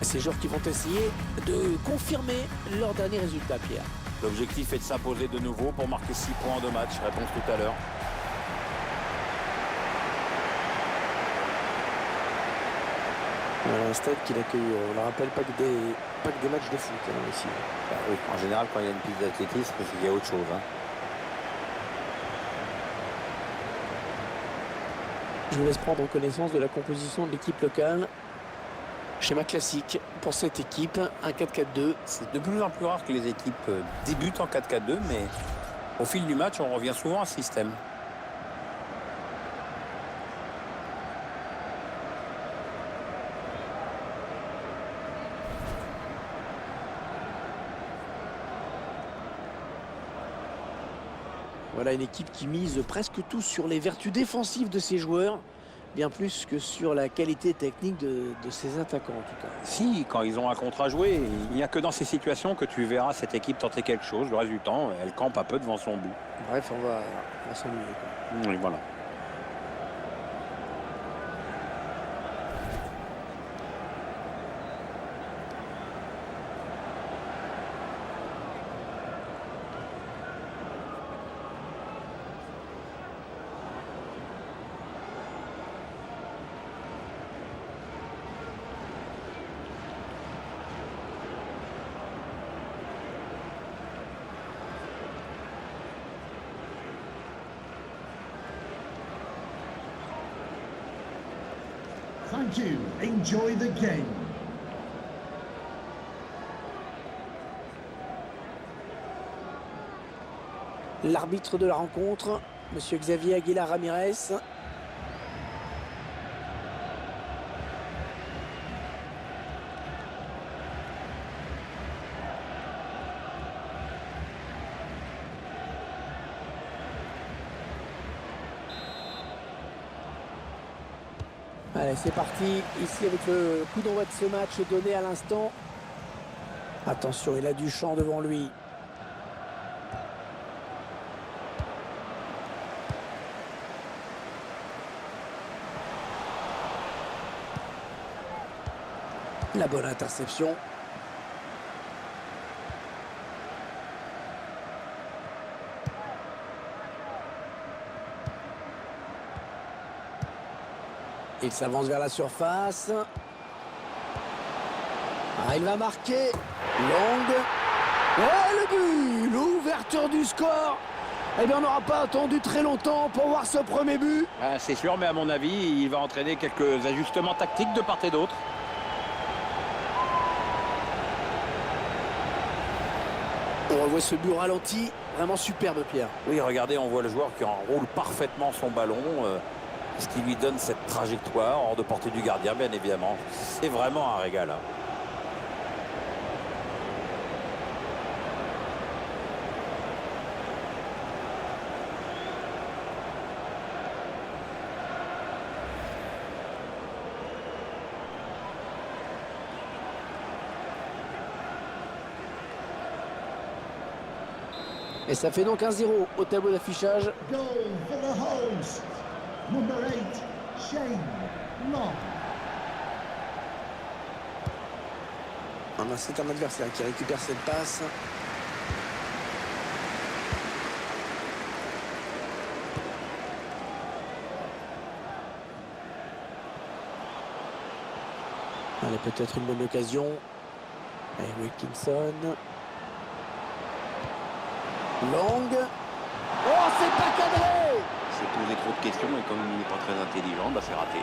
Ces joueurs qui vont essayer de confirmer leur dernier résultat, Pierre. L'objectif est de s'imposer de nouveau pour marquer 6 points en 2 matchs. Réponse tout à l'heure. Un stade qui n'accueille, on ne rappelle, pas que des matchs de foot ici. Bah oui, en général, quand il y a une piste d'athlétisme, il y a autre chose. Je vous laisse prendre connaissance de la composition de l'équipe locale. Schéma classique pour cette équipe, un 4-4-2. C'est de plus en plus rare que les équipes débutent en 4-4-2, mais au fil du match, on revient souvent à ce système. Voilà une équipe qui mise presque tout sur les vertus défensives de ses joueurs, bien plus que sur la qualité technique de ses attaquants en tout cas. Si, quand ils ont un contre à jouer, il n'y a que dans ces situations que tu verras cette équipe tenter quelque chose. Le reste du temps, elle campe un peu devant son but. Bref, on va s'ennuyer. Oui, voilà. Thank you. Enjoy the game. L'arbitre de la rencontre, Monsieur Xavier Aguilar Ramirez. Allez, c'est parti, ici avec le coup d'envoi de ce match donné à l'instant. Attention, il a du champ devant lui. La bonne interception. Il s'avance vers la surface. Ah, il va marquer. Longue. Et le but! L'ouverture du score. Eh bien, on n'aura pas attendu très longtemps pour voir ce premier but. Ah, c'est sûr, mais à mon avis, il va entraîner quelques ajustements tactiques de part et d'autre. On revoit ce but ralenti. Vraiment superbe, Pierre. Oui, regardez, on voit le joueur qui enroule parfaitement son ballon. Ce qui lui donne cette trajectoire hors de portée du gardien, bien évidemment. C'est vraiment un régal. Et ça fait donc 1-0 au tableau d'affichage. Goal for the host. Number 8, Shane Long. C'est un adversaire qui récupère cette passe. Allez, peut-être une bonne occasion. Allez, Wilkinson. Long. Oh, c'est pas cadré! C'est posé trop de questions et comme il n'est pas très intelligent, bah c'est raté.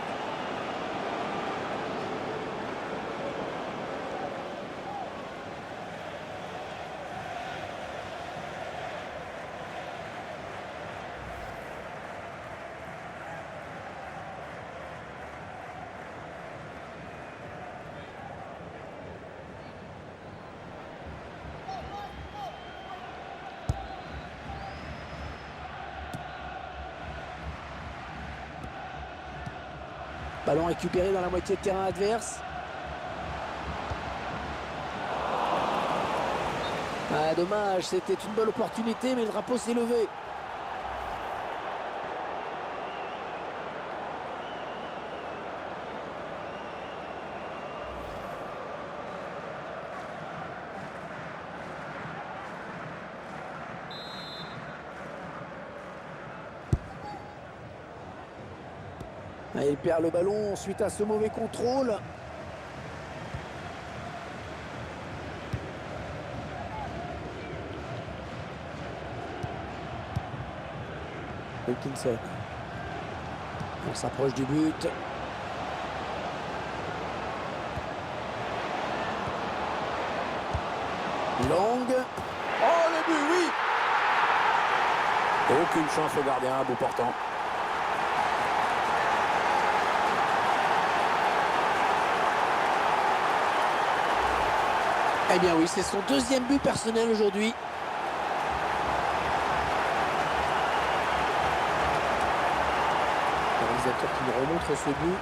Ballon récupéré dans la moitié de terrain adverse. Ah, dommage, c'était une bonne opportunité, mais le drapeau s'est levé. Ah, il perd le ballon suite à ce mauvais contrôle. Wilkinson. On s'approche du but. Long. Oh, le but, oui! Aucune chance au gardien à bout portant. Eh bien oui, c'est son deuxième but personnel aujourd'hui. Le réalisateur qui nous remontre ce but.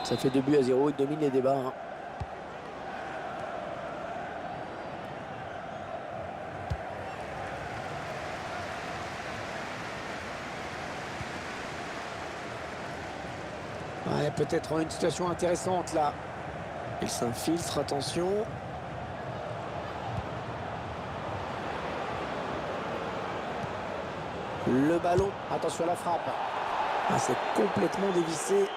Ça fait 2-0, il domine les débats. Hein. Ouais, peut-être une situation intéressante là. Il s'infiltre, attention. Le ballon, attention à la frappe. Ah, c'est complètement dévissé.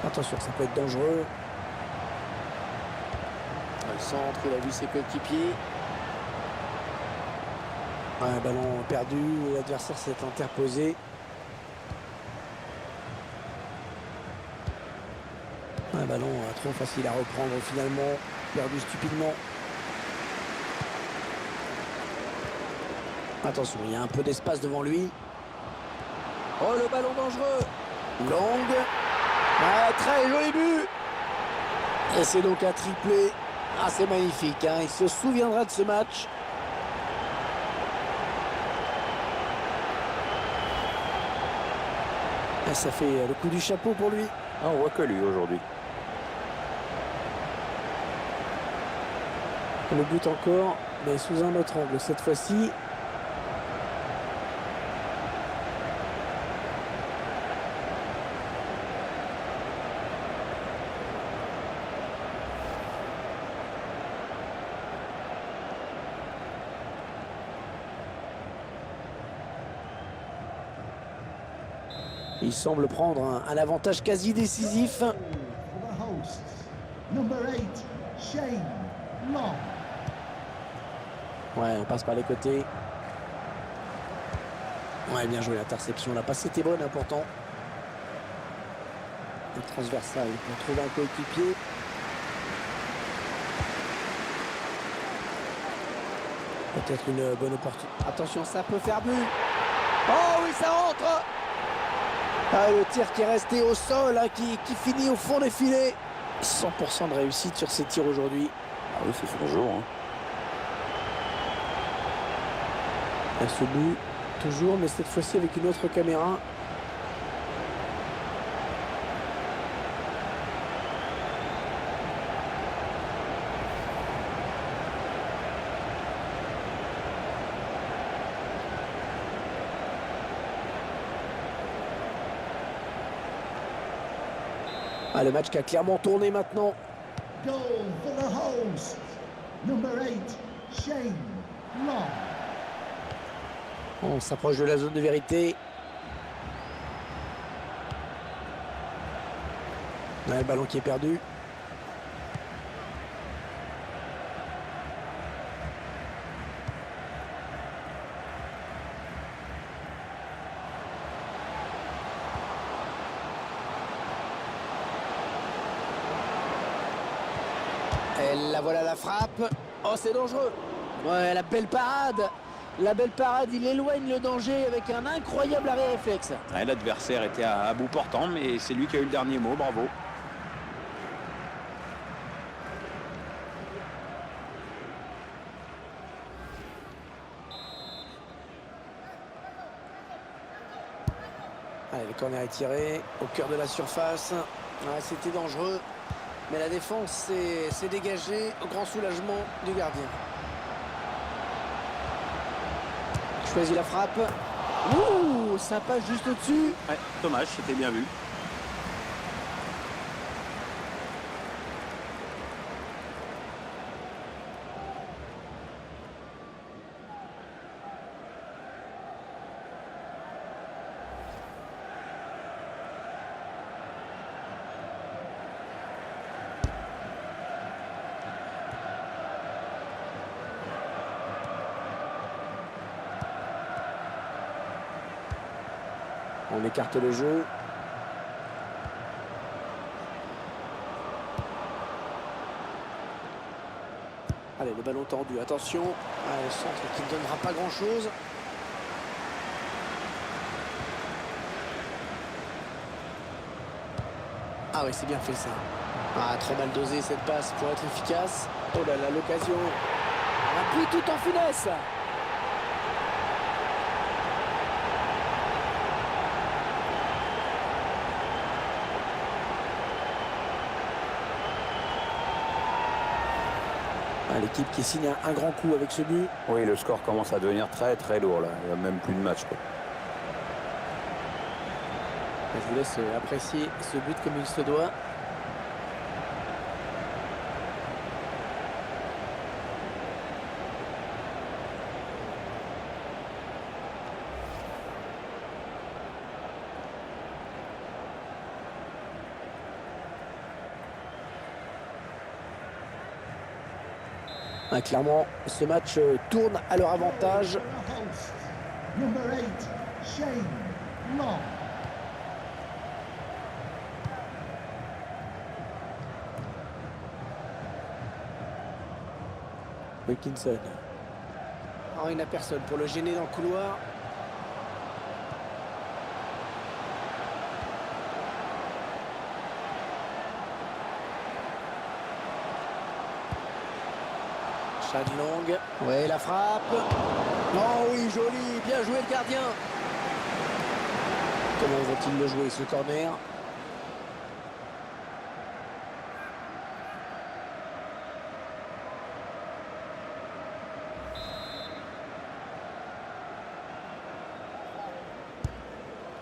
Attention, ça peut être dangereux. Le centre, il a vu ses coéquipiers. Un ballon perdu, l'adversaire s'est interposé. Un ballon trop facile à reprendre finalement, perdu stupidement. Attention, il y a un peu d'espace devant lui. Oh, le ballon dangereux. Long. Ah, très joli but. Et c'est donc un triplé. Ah, c'est magnifique, hein. Il se souviendra de ce match. Et ça fait le coup du chapeau pour lui. Ah, on voit que lui aujourd'hui. Le but encore, mais sous un autre angle cette fois-ci. Il semble prendre un avantage quasi décisif. For the hosts, number 8, Shane Long. Ouais, on passe par les côtés. Ouais, bien joué, l'interception. La passe était bonne, important. Le transversal pour trouver un coéquipier. Peut-être une bonne opportunité. Attention, ça peut faire but. Oh oui, ça rentre. Ah, le tir qui est resté au sol, hein, qui finit au fond des filets. 100% de réussite sur ces tirs aujourd'hui. Ah oui, c'est son jour. Hein. À ce but, toujours, mais cette fois-ci avec une autre caméra. Ah, le match qui a clairement tourné maintenant. Goal for the hosts, number 8, Shane Long. On s'approche de la zone de vérité. Ouais, le ballon qui est perdu. Et la voilà la frappe. Oh, c'est dangereux. Ouais, la belle parade. La belle parade, il éloigne le danger avec un incroyable arrêt réflexe. Ouais, l'adversaire était à bout portant, mais c'est lui qui a eu le dernier mot. Bravo. Allez, le corner est tiré au cœur de la surface. Ah, c'était dangereux, mais la défense s'est dégagée au grand soulagement du gardien. Choisit la frappe. Ouh, ça passe juste au-dessus. Ouais, dommage, c'était bien vu. On écarte le jeu. Allez, le ballon tendu, attention. Ah, le centre qui ne donnera pas grand-chose. Ah oui, c'est bien fait ça. Ah, trop mal dosé cette passe pour être efficace. Oh là là, l'occasion. Un but tout en finesse. Ah, l'équipe qui signe un grand coup avec ce but. Oui, le score commence à devenir très très lourd là. Il n'y a même plus de match, quoi. Je vous laisse apprécier ce but comme il se doit. Ah, clairement, ce match tourne à leur avantage. For the hosts, number 8, Shane Long. Wilkinson. Oh, il n'a personne pour le gêner dans le couloir. Chad Long. Ouais, la frappe. Oh oui, joli. Bien joué le gardien. Comment vont-ils le jouer ce corner?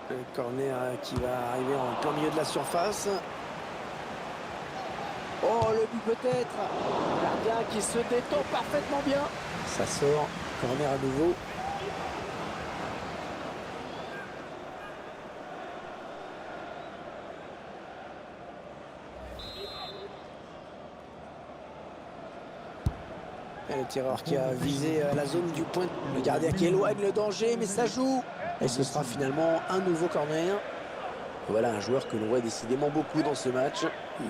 Le corner qui va arriver en plein milieu de la surface. Oh, le but peut-être. Le gardien qui se détend parfaitement bien. Ça sort. Corner à nouveau. Et le tireur qui a visé la zone du point. Le gardien qui éloigne le danger, mais ça joue. Et ce sera finalement un nouveau corner. Voilà un joueur que l'on voit décidément beaucoup dans ce match.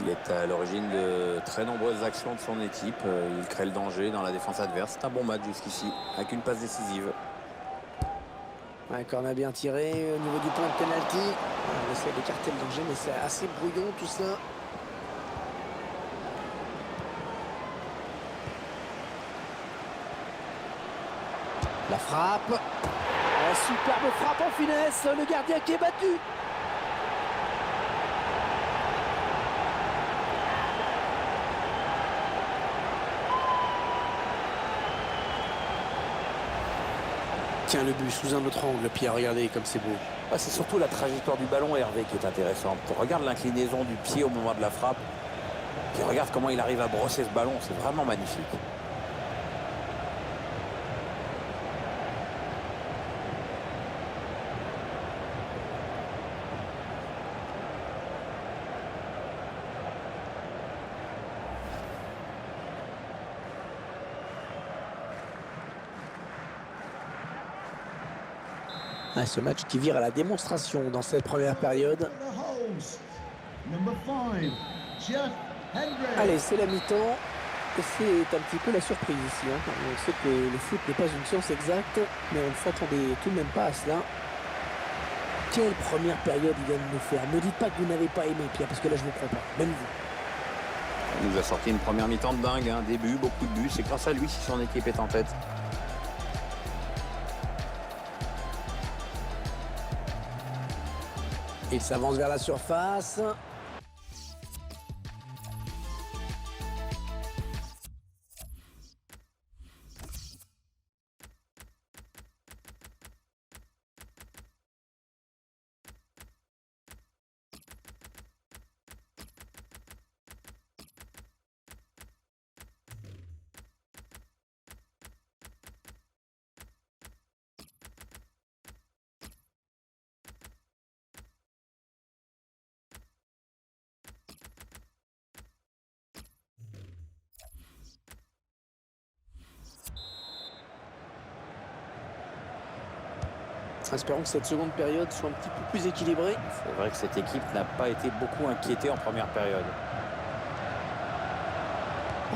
Il est à l'origine de très nombreuses actions de son équipe. Il crée le danger dans la défense adverse. C'est un bon match jusqu'ici, avec une passe décisive. Un corner bien tiré au niveau du point de pénalty. On essaie d'écarter le danger, mais c'est assez brouillon tout ça. La frappe. La superbe frappe en finesse. Le gardien qui est battu. Tiens le but sous un autre angle, Pierre, regardez comme c'est beau. Ah, c'est surtout la trajectoire du ballon, Hervé, qui est intéressante. Regarde l'inclinaison du pied au moment de la frappe. Puis regarde comment il arrive à brosser ce ballon. C'est vraiment magnifique. Ah, ce match qui vire à la démonstration dans cette première période. For the hosts, number 5, Jeff Hendrick. Allez, c'est la mi-temps. c'est un petit peu la surprise ici, hein. On sait que le foot n'est pas une science exacte, mais on ne s'attendait tout de même pas à cela. Quelle première période il vient de nous faire. Ne dites pas que vous n'avez pas aimé, Pierre, parce que là, je ne vous crois pas. Même vous. Il nous a sorti une première mi-temps de dingue, hein. Des buts, beaucoup de buts. C'est grâce à lui si son équipe est en tête. Il s'avance vers la surface. Espérons que cette seconde période soit un petit peu plus équilibrée. C'est vrai que cette équipe n'a pas été beaucoup inquiétée en première période.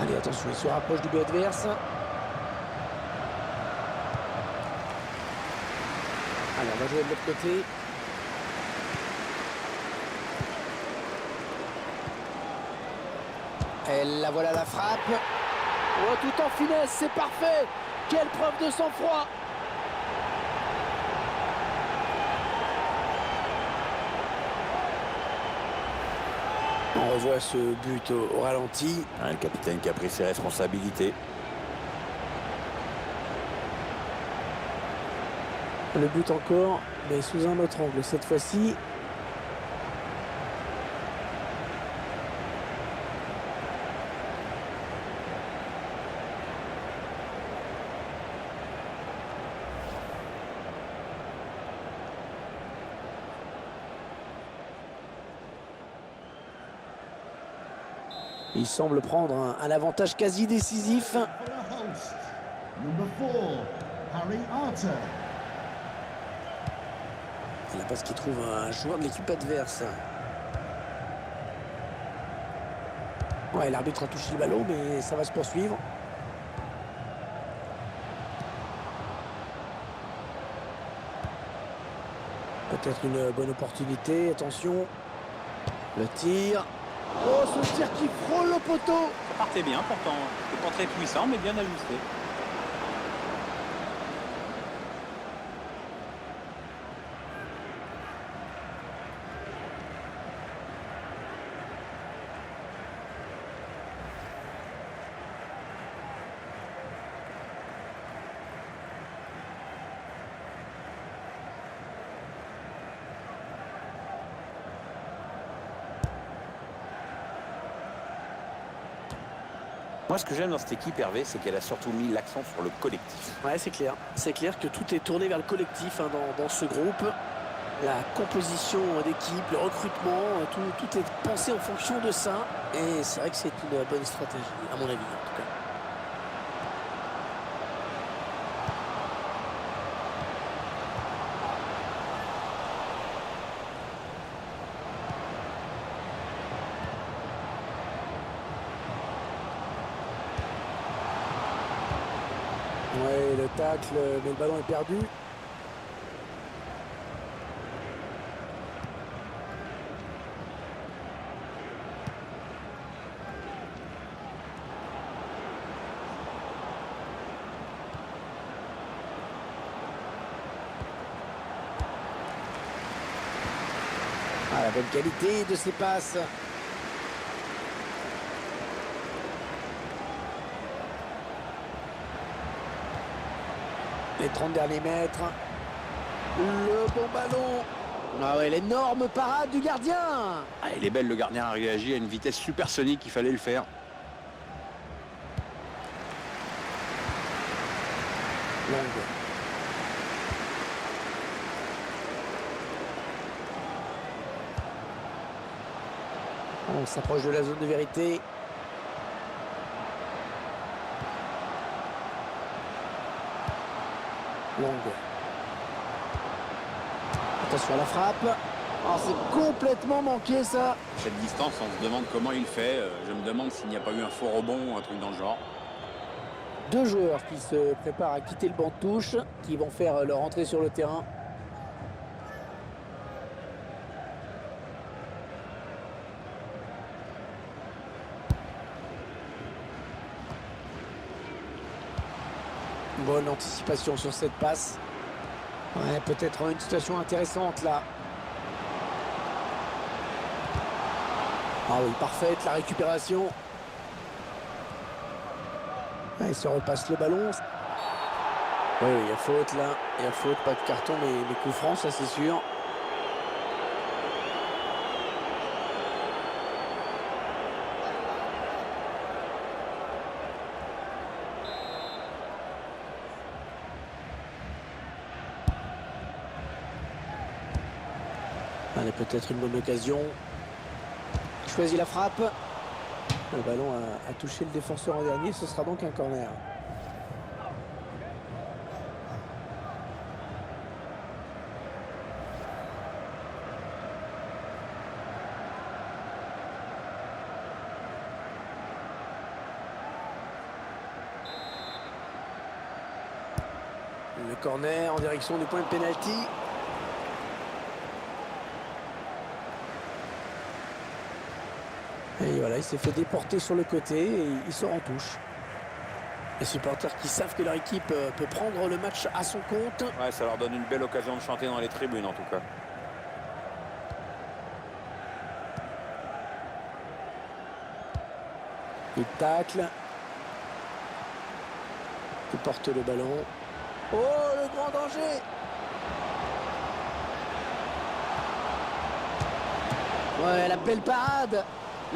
Allez, attention, il se rapproche du but adverse. Allez, on va jouer de l'autre côté. Et la voilà la frappe. Oh, tout en finesse, c'est parfait. Quelle preuve de sang-froid. On revoit ce but au ralenti. Le capitaine qui a pris ses responsabilités. Le but encore, mais sous un autre angle cette fois-ci. Il semble prendre un avantage quasi décisif. For the host, number 4, Harry Arter. La passe qui trouve un joueur de l'équipe adverse. Ouais, l'arbitre a touché le ballon, mais ça va se poursuivre. Peut-être une bonne opportunité, attention. Le tir. Oh, ce tir qui frôle le poteau. Ça partait bien pourtant. C'est pas très puissant, mais bien ajusté. Moi, ce que j'aime dans cette équipe, Hervé, c'est qu'elle a surtout mis l'accent sur le collectif. Ouais, c'est clair. C'est clair que tout est tourné vers le collectif, hein, dans ce groupe. La composition d'équipe, le recrutement, tout est pensé en fonction de ça. Et c'est vrai que c'est une bonne stratégie, à mon avis, en tout cas. Ouais, le tacle, mais le ballon est perdu. Ah, la bonne qualité de ses passes. Les 30 derniers mètres. Le bon ballon. Ah ouais, l'énorme parade du gardien. Ah, il est belle, le gardien a réagi à une vitesse supersonique, il fallait le faire. Longue. On s'approche de la zone de vérité. Longue. Attention à la frappe. Oh, c'est complètement manqué ça. Cette distance, on se demande comment il fait. Je me demande s'il n'y a pas eu un faux rebond ou un truc dans le genre. Deux joueurs qui se préparent à quitter le banc de touche, qui vont faire leur entrée sur le terrain. Bonne anticipation sur cette passe. Ouais, peut-être une situation intéressante là. Ah oui, parfaite la récupération. Ouais, il se repasse le ballon. Oui, il y a faute là. Il y a faute, pas de carton, mais coup franc, ça c'est sûr. Allez, peut-être une bonne occasion. Il choisit la frappe. Le ballon a touché le défenseur en dernier. Ce sera donc un corner. Le corner en direction du point de pénalty. Et voilà, il s'est fait déporter sur le côté et il sort en touche. Les supporters qui savent que leur équipe peut prendre le match à son compte. Ouais, ça leur donne une belle occasion de chanter dans les tribunes en tout cas. Il tacle. Il porte le ballon. Oh, le grand danger! Ouais, la belle parade!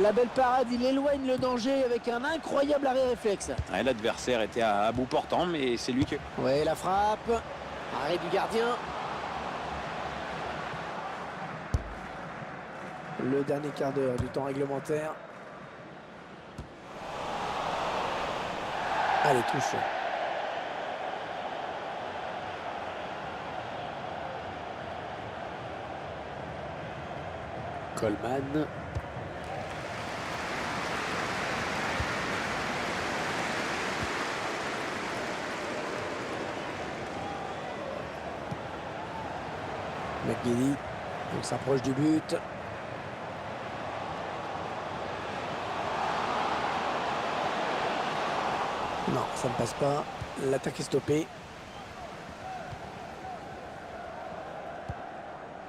La belle parade, il éloigne le danger avec un incroyable arrêt réflexe. Ouais, l'adversaire était à bout portant, mais c'est lui qui... Ouais, la frappe. Arrêt du gardien. Le dernier quart d'heure du temps réglementaire. Allez, touche. Coleman. McGeady, on s'approche du but. Non, ça ne passe pas. L'attaque est stoppée.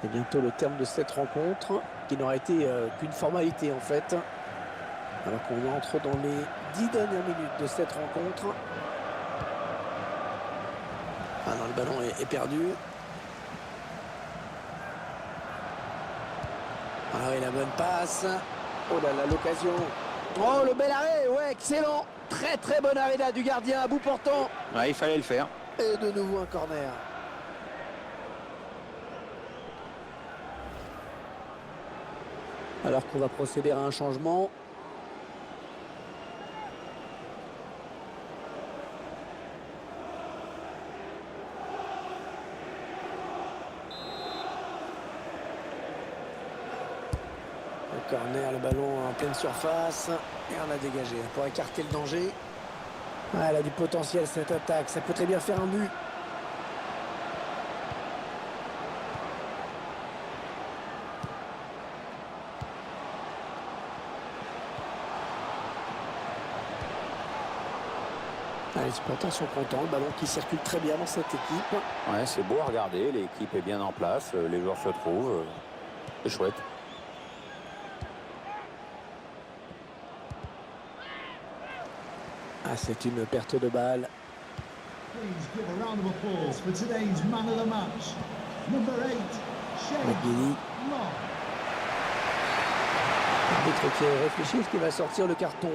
Et bientôt le terme de cette rencontre, qui n'aura été qu'une formalité en fait. Alors qu'on entre dans les 10 dernières minutes de cette rencontre. Ah non, le ballon est perdu. Ah oui, la bonne passe. Oh là là, l'occasion. Oh, le bel arrêt, ouais, excellent. Très très bon arrêt là du gardien à bout portant. Ouais, il fallait le faire. Et de nouveau un corner. Alors qu'on va procéder à un changement. Le corner, le ballon en pleine surface. Et on a dégagé pour écarter le danger. Ah, elle a du potentiel cette attaque. Ça peut très bien faire un but. Ah, les supporters sont contents. Le ballon qui circule très bien dans cette équipe. Ouais, c'est beau à regarder. L'équipe est bien en place. Les joueurs se trouvent. C'est chouette. Ah, c'est une perte de balle. Please give a round of applause for today's man of the match, number 8, Shane McGeady. Long. L'arbitre qui réfléchit, est-ce qu'il va sortir le carton?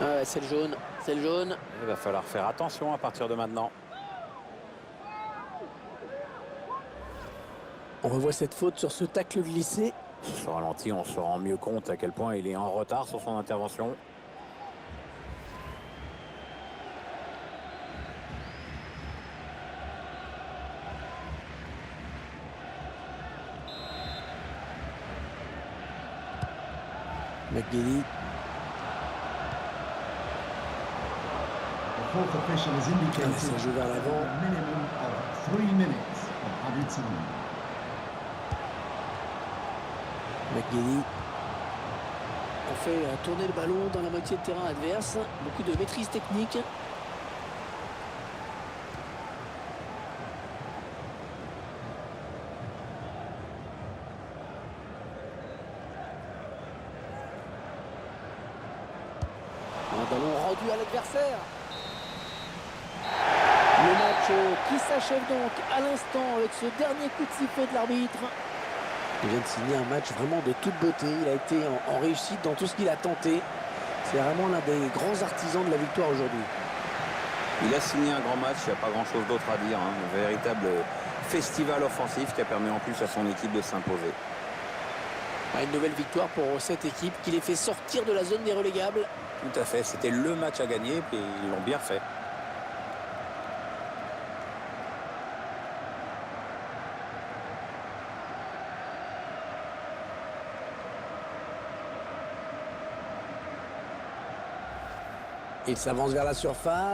Ah ouais, c'est le jaune. C'est le jaune. Il va falloir faire attention à partir de maintenant. On revoit cette faute sur ce tacle glissé. Sur ralenti, on se rend mieux compte à quel point il est en retard sur son intervention. McGeady. The fourth official has indicated Ah, ça joue vers l'avant. a minimum of 3 minutes of added time. McGeady. On fait tourner le ballon dans la moitié de terrain adverse. Beaucoup de maîtrise technique. Un ballon rendu à l'adversaire. Le match qui s'achève donc à l'instant avec ce dernier coup de sifflet de l'arbitre. Il vient de signer un match vraiment de toute beauté. Il a été en réussite dans tout ce qu'il a tenté. C'est vraiment l'un des grands artisans de la victoire aujourd'hui. Il a signé un grand match, il n'y a pas grand-chose d'autre à dire. Un véritable festival offensif qui a permis en plus à son équipe de s'imposer. Une nouvelle victoire pour cette équipe qui les fait sortir de la zone des relégables. Tout à fait, c'était le match à gagner et ils l'ont bien fait. Il s'avance vers la surface.